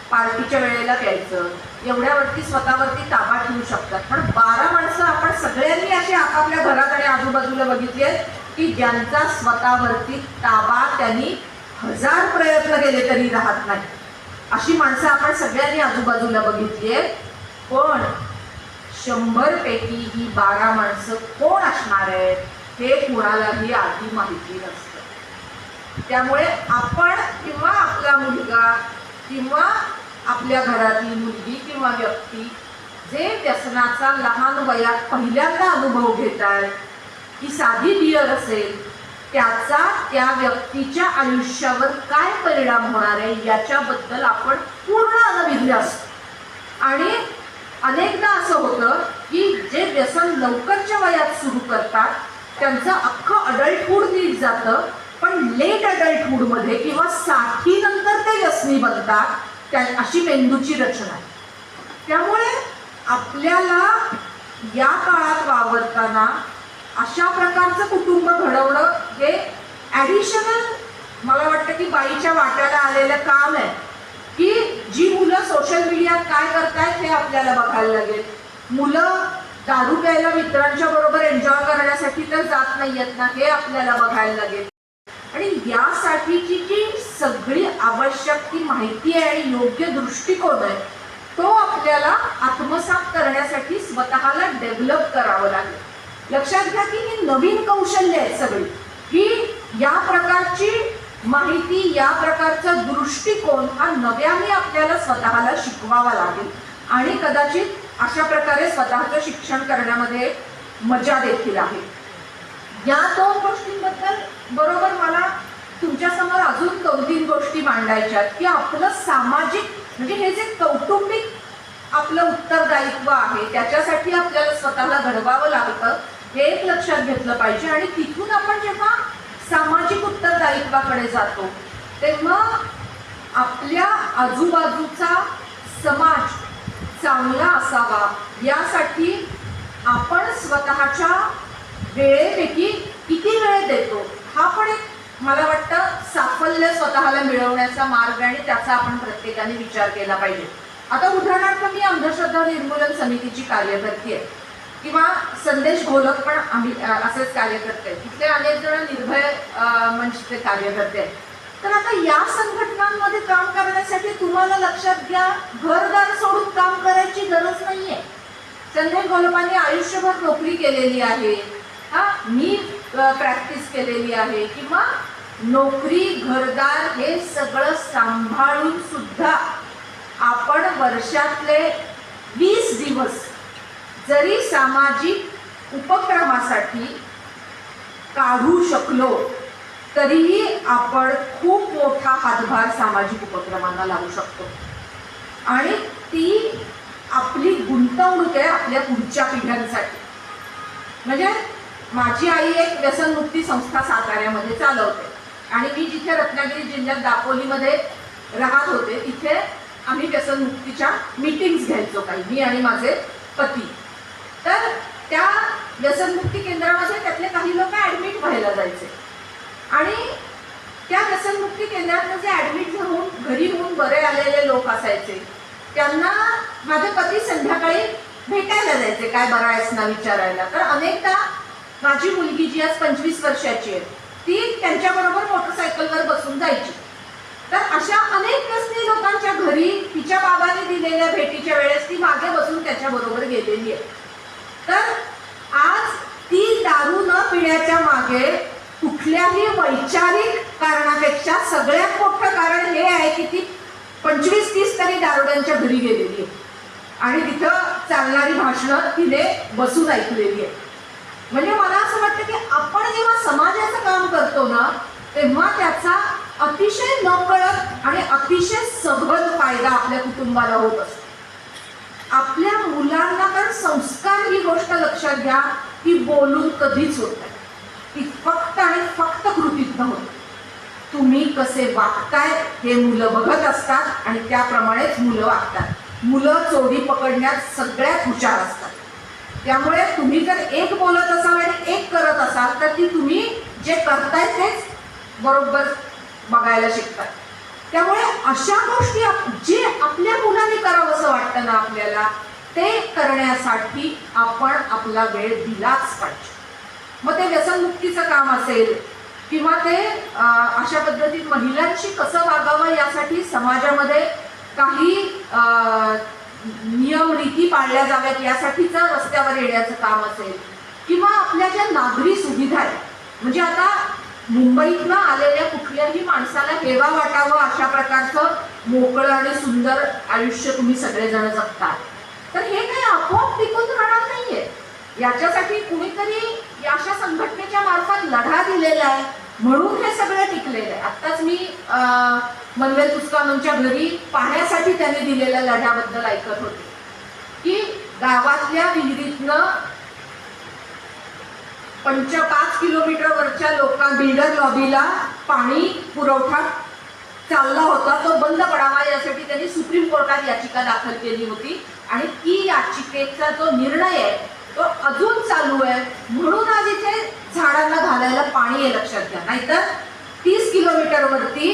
पार्टीच्या वेळेला प्यायचं, एवढ्यावरती स्वतःवरती ताबा ठेवू शकतात. पण 12 माणसं आपण सगळ्यांनी अशी आपापल्या घरात आणि आजूबाजूला बघितली आहेत की ज्यांचा स्वतःवरती ताबा त्यांनी 1000 प्रयत्न केले तरी राहत नाही. अशी माणसं आपण सगळ्यांनी आजूबाजूला बघितली आहेत. पण 100 पैकी ही 12 माणसं कोण असणार आहेत हे कुणालाही आधी माहिती नसतं. त्यामुळे आपण किंवा आपला मुलगा किंवा आपल्या घरातली मुलगी किंवा व्यक्ती जे व्यसनाचा लहान वयात पहिल्यांदा अनुभव घेत आहेत, की साधी बियर असेल, त्याचा त्या व्यक्तीच्या आयुष्यावर काय परिणाम होणार आहे याच्याबद्दल आपण पूर्ण अनभिज्ञ असतो. आणि अनेकदा असं होतं की जे व्यसन लवकरच्या वयात सुरू करतात त्यांचं अख्खं अडल्टहूड नीट जातं, पण लेट अडल्टहूडमध्ये किंवा 60 नंतर ते व्यसनी बनतात, त्या अशी मेंदूची रचना आहे. त्यामुळे आपल्याला या काळात वावरताना अशा प्रकारचं कुटुंब घडवणं हे ॲडिशनल मला वाटतं की बाईच्या वाट्याला आलेलं काम आहे, की जी मुलं सोशल मीडियात काय करतायत हे आपल्याला बघायला लागेल. मुलं दारू प्यायला मित्रांच्या बरोबर एन्जॉय करण्यासाठी तर जात नाहीयेत ना, हे आपल्याला बघायला लागेल. आणि यासाठीची जी सगळी आवश्यक ती माहिती आहे आणि योग्य दृष्टिकोन आहे, तो आपल्याला आत्मसात करण्यासाठी स्वतःला डेव्हलप करावं लागेल. लक्षात घ्या की ही नवीन कौशल्य आहे सगळी, की या प्रकारची माहिती, या प्रकारचा दृष्टिकोन हा नव्याने आपल्याला स्वतःला शिकवावा लागेल. आणि कदाचित अशा प्रकारे स्वतःचं शिक्षण करण्यामध्ये मजा देखील आहे. या 2 गोष्टींबद्दल बरोबर मला तुमच्यासमोर अजून 2-3 गोष्टी मांडायच्या आहेत, की आपलं सामाजिक म्हणजे हे जे कौटुंबिक आपलं उत्तरदायित्व आहे त्याच्यासाठी आपल्याला स्वतःला घडवावं लागतं, हे एक लक्षात घेतलं पाहिजे. आणि तिथून आपण जेव्हा सामाजिक उत्तरदायित्वाकडे जातो तेव्हा आपल्या आजूबाजूचा समाज चांगला असावा यासाठी आपण स्वतःच्या वेळेपैकी किती वेळ देतो हा पण एक मला वाटतं साफल्य स्वतःला मिळवण्याचा मार्ग, आणि त्याचा आपण प्रत्येकाने विचार केला पाहिजे. आता उदाहरणार्थ मी अंधश्रद्धा निर्मूलन समितीची कार्यकर्ती आहे, किंवा संदेश घोलक पण आम्ही असेच कार्यकर्ते आहेत. तिथले अनेक जण निर्भय मंचचे कार्यकर्ते आहेत. तर आता या संघटनांमध्ये काम करण्यासाठी तुम्हाला लक्षात घ्या, घरदार सोडून काम करायची गरज नाहीये. संदेश घोलपांनी आयुष्यभर नोकरी केलेली आहे, मी प्रॅक्टिस केलेली आहे, किंवा नोकरी घरदार हे सगळं सांभाळून सुद्धा आपण वर्षातले 20 दिवस जरी सामाजिक उपक्रमासाठी काढू शकलो तरीही आपण खूप मोठा हातभार सामाजिक उपक्रमांना लावू शकतो. आणि ती आपली गुंतवणूक आहे आपल्या पुढच्या पिढ्यांसाठी. म्हणजे माझी आई एक व्यसनमुक्ती संस्था साताऱ्यामध्ये चालवते, आणि मी जिथे रत्नागिरी जिल्ह्यात दापोलीमध्ये राहत होते तिथे आम्ही व्यसनमुक्तीच्या मीटिंग्स घ्यायचो काही, मी आणि माझे पती. तर त्या व्यसनमुक्ती केंद्रामध्ये त्यातले काही लोक ॲडमिट व्हायला जायचे, आणि त्या व्यसनमुक्ती केंद्रात जे ॲडमिट होऊन घरी होऊन बरे आलेले लोक असायचे त्यांना माझे पती संध्याकाळी भेटायला जायचे, काय बरं आहेस ना विचारायला. तर अनेकदा माझी मुलगी जी आज 25 वर्षाची आहे ती त्यांच्याबरोबर मोटरसायकलवर बसून जायची. तर अशा अनेक व्यसनी लोकांच्या घरी तिच्या बाबाने दिलेल्या भेटीच्या वेळेस ती मागे बसून त्याच्याबरोबर गेलेली आहे. तर आज ती दारू न पिण्याच्या मागे कुठल्याही वैचारिक कारणापेक्षा सगळ्यात मोठं कारण हे आहे की ती 25-30 तरी दारुड्यांच्या घरी गेलेली आहे, आणि तिथं चालणारी भाषणं तिने बसून ऐकलेली आहे. म्हणजे मला असं वाटतं की आपण जेव्हा समाजाचं काम करतो ना तेव्हा त्याचा अतिशय नकळत आणि अतिशय सघन फायदा आपल्या कुटुंबाला होत असतो. आपल्या मुलांना, कारण संस्कार ही गोष्ट लक्षात घ्या की बोलून कधीच होत नाही, ती फक्त आणि फक्त कृतीतनं होत. तुम्ही कसे वागताय हे मुलं बघत असतात आणि त्याप्रमाणेच मुलं वागतात. मुलं चोरी पकडण्यात सगळ्यात हुशार असतात. त्यामुळे तुम्ही जर एक बोलत असाल आणि एक करत असाल तर ती तुम्ही जे करताय तेच बरोबर बघायला शिकतात. त्यामुळे अशा गोष्टी जे आपल्या मुलांनी करावं असं वाटतं ना आपल्याला, ते करण्यासाठी आपण आपला वेळ दिलाच पाहिजे. मग ते व्यसनमुक्तीचं काम असेल किंवा ते अशा पद्धतीत महिलांशी कसं वागावं यासाठी समाजामध्ये काही नियम रीती पाळल्या जाव्यात यासाठीचं रस्त्यावर येण्याचं काम असेल, किंवा आपल्या ज्या नागरी सुविधा आहेत, म्हणजे आता मुंबईतनं आलेल्या कुठल्याही माणसाला हेवा वाटावं अशा प्रकारचं मोकळं आणि सुंदर आयुष्य तुम्ही सगळेजण जगता. तर हे काही आपोआप टिकून राहणार नाहीये. याच्यासाठी कुणीतरी अशा संघटनेच्या मार्फत लढा दिलेला आहे म्हणून हे सगळं टिकलेलं आहे. आत्ताच मी मनवेल पुस्कानोंच्या घरी पाहण्यासाठी त्यांनी दिलेल्या लढ्याबद्दल ऐकत होते की गावातल्या विहिरीतनं 5 किलोमीटरवरच्या बिल्डर लॉबीला पाणी पुरवठा चालला होता, तो बंद पडावा यासाठी त्यांनी सुप्रीम कोर्टात याचिका दाखल केली होती आणि ती याचिकेचा जो निर्णय आहे तो अजून चालू आहे. म्हणून आज इथे झाडांना घालायला पाणी आहे, लक्षात घ्या. नाहीतर 30 किलोमीटरवरती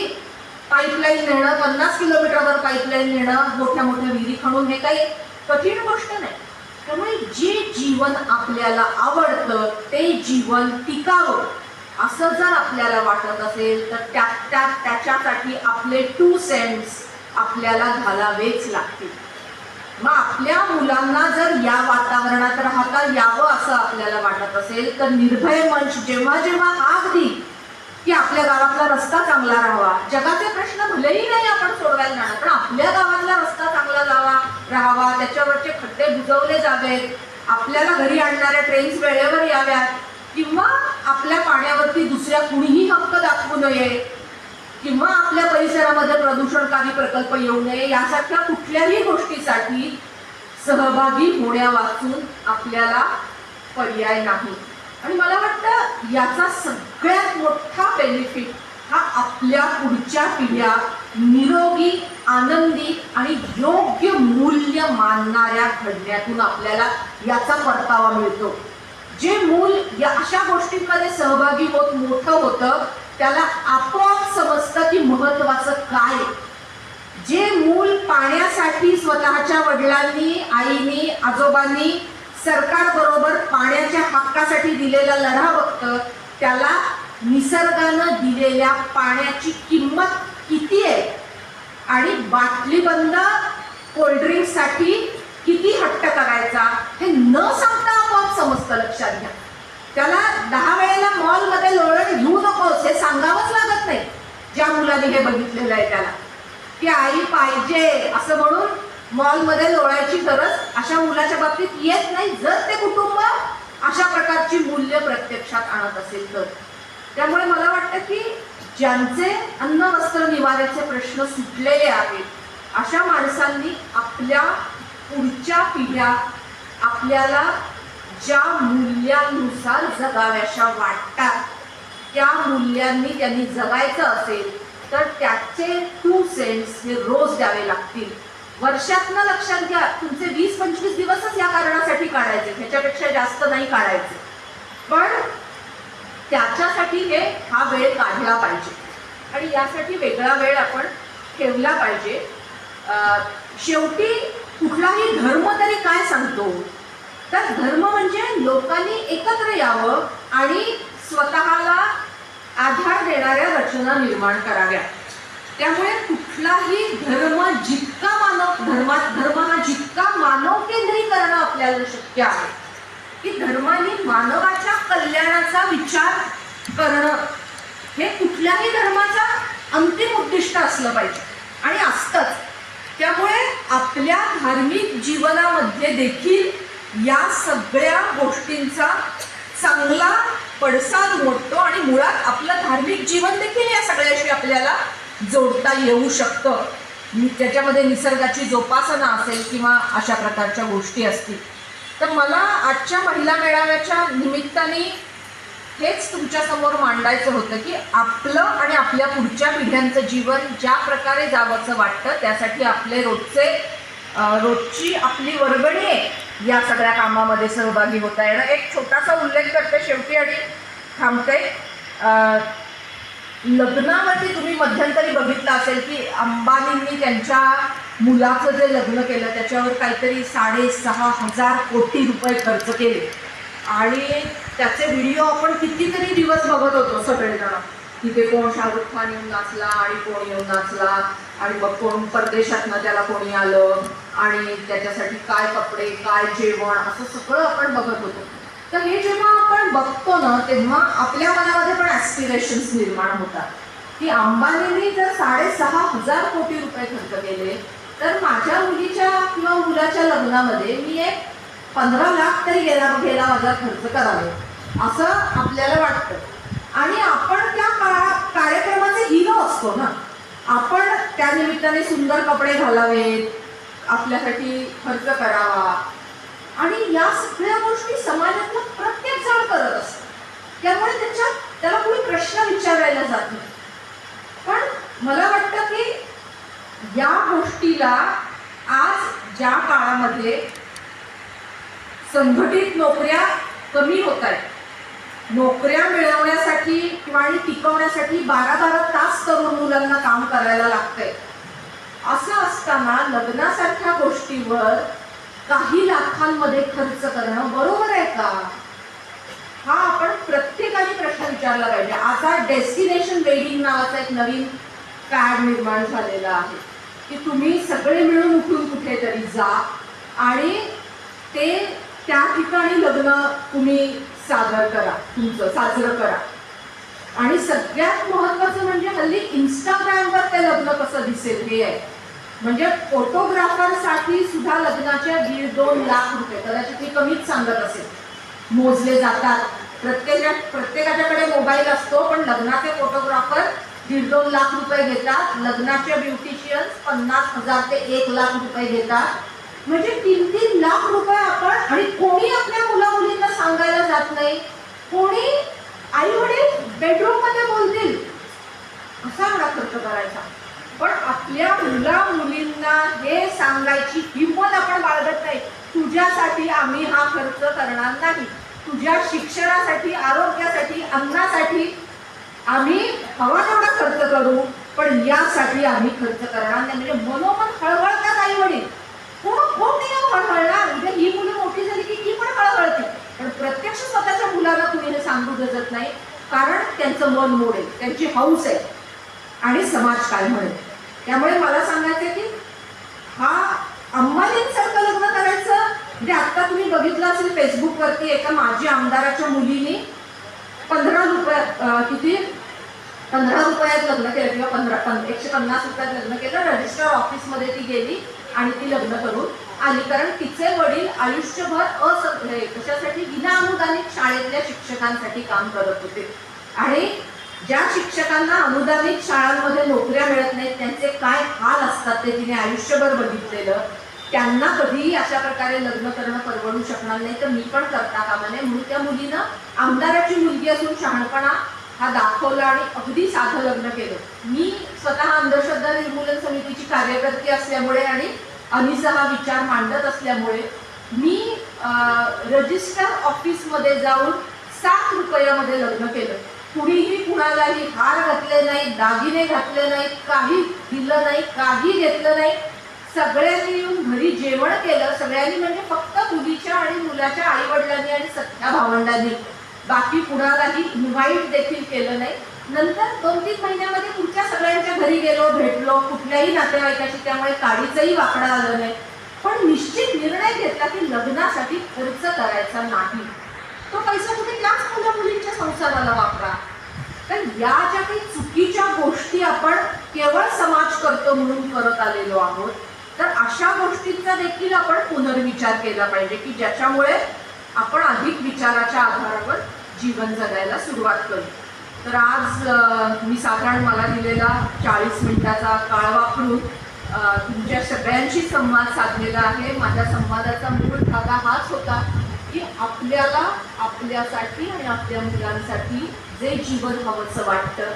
पाईपलाईन नेणं, 50 किलोमीटरवर पाईपलाईन नेणं, मोठ्या मोठ्या विहिरी खणून हे काही कठीण गोष्ट नाही. त्यामुळे जे जीवन आपल्याला आवडतं ते जीवन टिकावं असं जर आपल्याला वाटत असेल तर त्याच्यासाठी आपले 2 सेंट्स आपल्याला घालावेच लागतील. मग आपल्या मुलांना जर या वातावरणात राहता यावं असं आपल्याला वाटत असेल तर निर्भय मंच जेव्हा जेव्हा हाक देईल की आपल्या गावातला रस्ता चांगला राहावा, जगाचे प्रश्न भलेही नाही आपण सोडवायला जाणार, पण आपल्या गावातला रस्ता चांगला राहावा, त्याच्यावरचे खड्डे बुजवले जावेत, आपल्याला घरी आणणाऱ्या ट्रेन्स वेळेवर याव्यात, किंवा आपल्या पाण्यावरती दुसऱ्या कुणीही हक्क दाखवू नये, किंवा आपल्या परिसरामध्ये प्रदूषणकारी प्रकल्प येऊ नये, यासारख्या कुठल्याही गोष्टीसाठी सहभागी होण्यावाचून आपल्याला पर्याय नाही. आणि मला वाटतं याचा सगळ्यात मोठा बेनिफिट हा आपल्या पुढच्या पिढ्या निरोगी, आनंदी आणि योग्य मूल्य मानणाऱ्या घडण्यातून आपल्याला याचा परतावा मिळतो. जे मूल या अशा गोष्टींमध्ये सहभागी होत मोठं होतं त्याला आपोआप समजतं की महत्वाचं काय. जे मूल पाण्यासाठी स्वतःच्या वडिलांनी, आईनी, आजोबांनी सरकारबरोबर पाण्याच्या हक्कासाठी दिलेला लढा बघतं त्याला निसर्गानं दिलेल्या पाण्याची किंमत किती आहे आणि बाटलीबंद कोल्ड्रिंक्ससाठी किती हट्ट करायचा हे न सांगता आपोआप समजतं. लक्षात घ्या. त्याला 10 वेळेला मॉलमध्ये लोळण घेऊ नकोस हे सांगावंच लागत नाही. ज्या मुलाने हे बघितलेलं आहे त्याला की आई पाहिजे असं म्हणून मॉलमध्ये लोळायची गरज अशा मुलाच्या बाबतीत येत नाही, जर ते कुटुंब अशा प्रकारची मूल्य प्रत्यक्षात आणत असेल तर. त्यामुळे मला वाटतं की ज्यांचे अन्न वस्त्र निवाऱ्याचे प्रश्न सुटलेले आहेत अशा माणसांनी आपल्या पुढच्या पिढ्या आपल्याला ज्या मूल्यांनुसार जगाव्याशा वाटतात त्या मूल्यांनी त्यांनी जगायचं असेल तर त्याचे 2 सेंट्स हे रोज द्यावे लागतील. वर्षातनं लक्षात घ्या तुमचे 20-25 दिवसच या कारणासाठी काढायचे, ह्याच्यापेक्षा जास्त नाही काढायचे, पण त्याच्यासाठी हा वेळ काढला पाहिजे आणि यासाठी वेगळा वेळ आपण ठेवला पाहिजे. शेवटी कुठलाही धर्म तरी काय सांगतो तर धर्म म्हणजे लोकांनी एकत्र यावं आणि स्वतःला आधार देणाऱ्या रचना निर्माण कराव्या. त्यामुळे कुठलाही धर्म जितका धर्म हा जितका मानव केंद्रीकरण आपल्याला शक्य आहे की धर्माने मानवाच्या कल्याणाचा विचार करणं हे कुठल्याही धर्माचा अंतिम उद्दिष्ट असलं पाहिजे आणि असतंच. त्यामुळे आपल्या धार्मिक जीवनामध्ये देखील या सगळ्या गोष्टींचा चांगला पडसाद उमटतो आणि मुळात आपलं धार्मिक जीवन देखील या सगळ्याशी आपल्याला जोडता येऊ शकतं. त्याच्यामध्ये निसर्गाची जोपासना असेल किंवा अशा प्रकारच्या गोष्टी असतील. तर मला आजच्या महिला मेळाव्याच्या निमित्ताने हेच तुमच्यासमोर मांडायचं होतं की आपलं आणि आपल्या पुढच्या पिढ्यांचं जीवन ज्या प्रकारे जावंसं वाटतं त्यासाठी आपले रोजची आपली वर्गणी आहे या सगळ्या कामामध्ये सहभागी होता येणं. एक छोटासा उल्लेख करते शेवटी आणि थांबते. लग्नामध्ये तुम्ही मध्यंतरी बघितलं असेल की अंबानींनी त्यांच्या मुलाचं जे लग्न केलं त्याच्यावर काहीतरी 6,500 कोटी रुपये खर्च केले आणि त्याचे व्हिडिओ आपण कितीतरी दिवस बघत होतो सगळेजण. तिथे कोण शाहरुख खान येऊन नाचला आणि कोण येऊन नाचला आणि मग कोण परदेशातनं त्याला कोणी आलं आणि त्याच्यासाठी काय कपडे काय जेवण असं सगळं आपण बघत होतो. तर हे जेव्हा आपण बघतो ना तेव्हा आपल्या मनामध्ये पण ॲस्पिरेशन्स निर्माण होतात की अंबानींनी जर 6,500 कोटी रुपये खर्च केले तर माझ्या मुलीच्या किंवा मुलाच्या लग्नामध्ये मी एक 15 लाख तरी गेला माझा खर्च करावे असं आपल्याला वाटतं. आणि आपण त्या कार्यक्रमाचे हिरो असतो ना. आपण त्या निमित्ताने सुंदर कपडे घालावेत, आपल्यासाठी खर्च करावा आणि या सगळ्या गोष्टी समाजातला प्रत्येक जण करत असतो. त्यामुळे त्याला कोणी प्रश्न विचारायला जात नाही. पण मला वाटतं की या गोष्टीला आज ज्या काळामध्ये संघटित नोकऱ्या कमी होत आहेत, नोकऱ्या मिळवण्यासाठी किंवा आणि टिकवण्यासाठी 12-12 तास तरुण मुलांना काम करायला लागतंय, असं असताना लग्नासारख्या गोष्टीवर काही लाखांमध्ये खर्च करणं बरोबर आहे का? हा आपण प्रत्येकाने प्रश्न विचारला पाहिजे. आता डेस्टिनेशन वेडिंग नावाचा एक नवीन फॅड निर्माण झालेला आहे की तुम्ही सगळे मिळून उठून कुठेतरी जा आणि ते त्या ठिकाणी लग्न तुम्ही साजरं करा. आणि सगळ्यात महत्त्वाचं म्हणजे हल्ली इंस्टाग्रामवर ते लग्न कसं दिसेल हे आहे. म्हणजे फोटोग्राफरसाठी सुद्धा लग्नाच्या 1.5-2 लाख रुपये, कदाचित मी कमीच सांगत असेल, मोजले जातात. प्रत्येकाच्याकडे मोबाईल असतो, पण लग्नाचे फोटोग्राफर 1.5-2 लाख रुपये घेतात. लग्नाचे ब्युटिशियन्स 50,000 ते 1 लाख रुपये घेतात. म्हणजे 3-3 लाख रुपये आपण, आणि कोणी आपल्या मुला मुलींना सांगायला जात नाही. कोणी आई वडील बेडरूम मध्ये बोलतील असा एवढा खर्च करायचा, पण आपल्या मुला मुलींना हे सांगायची हिंमत आपण बाळगत नाही. तुझ्यासाठी आम्ही हा खर्च करणार नाही, तुझ्या शिक्षणासाठी, आरोग्यासाठी, अन्नासाठी आम्ही हवा तेवढा खर्च करू, पण यासाठी आम्ही खर्च करणार नाही. म्हणजे मनोमन हळहळतात आई वडील. कोण नाही हळहळणार. म्हणजे ही मुलं मोठी झाली की ती पण हळहळते, पण प्रत्यक्ष स्वतःच्या मुलाला कुणी हे सांगू देत नाही, कारण त्यांचं मन मोडेल, त्यांची हौस आहे आणि समाज काय म्हणेल. त्यामुळे मला सांगायचं की हा अंबानींसारखं लग्न करायचं. म्हणजे आता तुम्ही बघितलं असेल फेसबुकवरती एका माजी आमदाराच्या मुलीने 15 रुपयात लग्न केलं किंवा 150 रुपयात लग्न केलं. रजिस्टर ऑफिसमध्ये ती गेली आणि ती लग्न करून आली, कारण तिचे वडील आयुष्यभर कशासाठी विना अनुदानित शाळेतल्या शिक्षकांसाठी काम करत होते. आणि ज्या शिक्षकांना अनुदानित शाळांमध्ये नोकऱ्या मिळत नाहीत त्यांचे काय हाल असतात ते तिने आयुष्यभर बघितलेलं. त्यांना कधीही अशा प्रकारे लग्न करणं परवडू शकणार नाही, तर मी पण करता कामा नये म्हणून त्या मुलीनं आमदाराची मुलगी असून शहाणपणा हा दाखवला आणि अगदी साधं लग्न केलं. मी स्वतः अंधश्रद्धा निर्मूलन समितीची कार्यकर्ती असल्यामुळे आणि अनिसा हा विचार मांडत असल्यामुळे मी रजिस्टर ऑफिसमध्ये जाऊन 7 रुपयामध्ये लग्न केलं. कुणीही कुणालाही हार घातले नाही, दागिने घातले नाहीत, काही दिलं नाही, काही घेतलं नाही. सगळ्यांनी येऊन घरी जेवण केलं. सगळ्यांनी म्हणजे फक्त मुलीच्या आणि मुलाच्या आई वडिलांनी आणि सख्या भावंडांनी, बाकी कुणालाही इन्व्हाइट देखील केलं नाही. नंतर 2-3 महिन्यामध्ये पुढच्या सगळ्यांच्या घरी गेलो, भेटलो, कुठल्याही नातेवाईकाशी, त्यामुळे काडीचंही वाकडं आलं नाही. पण निश्चित निर्णय घेतला की लग्नासाठी खर्च करायचा नाही. तो पैसा तुम्ही त्याच मुला मुलींच्या संसाराला वापरा. तर या ज्या काही चुकीच्या गोष्टी आपण केवळ समाज करतो म्हणून करत आलेलो आहोत, तर अशा गोष्टींचा देखील आपण पुनर्विचार केला पाहिजे की ज्याच्यामुळे आपण अधिक विचाराच्या आधारावर जीवन जगायला सुरुवात करू. तर आज मी साधारण मला दिलेला 40 मिनिटाचा काळ वापरून तुमच्या सगळ्यांशी संवाद साधलेला आहे. माझ्या संवादाचा मूळ धागा हाच होता की आपल्याला आपल्यासाठी आणि आपल्या मुलांसाठी जे जीवन हवंसं वाटतं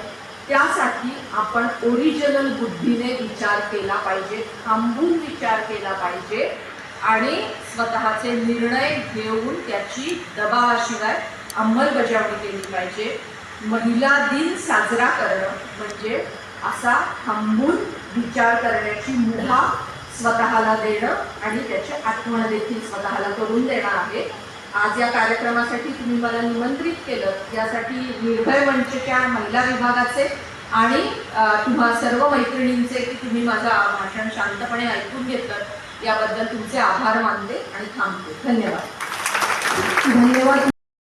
त्यासाठी आपण ओरिजिनल बुद्धीने विचार केला पाहिजे, थांबून विचार केला पाहिजे आणि स्वतःचे निर्णय घेऊन त्याची दबावाशिवाय अंमलबजावणी केली पाहिजे. महिला दिन साजरा करणं म्हणजे असा थांबून विचार करण्याची मुभा स्वतःला देणं आणि त्याची आठवण देखील स्वतःला करून देणं आहे. आज या कार्यक्रमासाठी तुम्ही मला निमंत्रित केलं, यासाठी निर्भय मंचच्या महिला विभागाचे आणि तुम्हा सर्व मैत्रिणींचे की तुम्ही माझं भाषण शांतपणे ऐकून घेतलं, याबद्दल तुमचे आभार मानते आणि थांबते. धन्यवाद.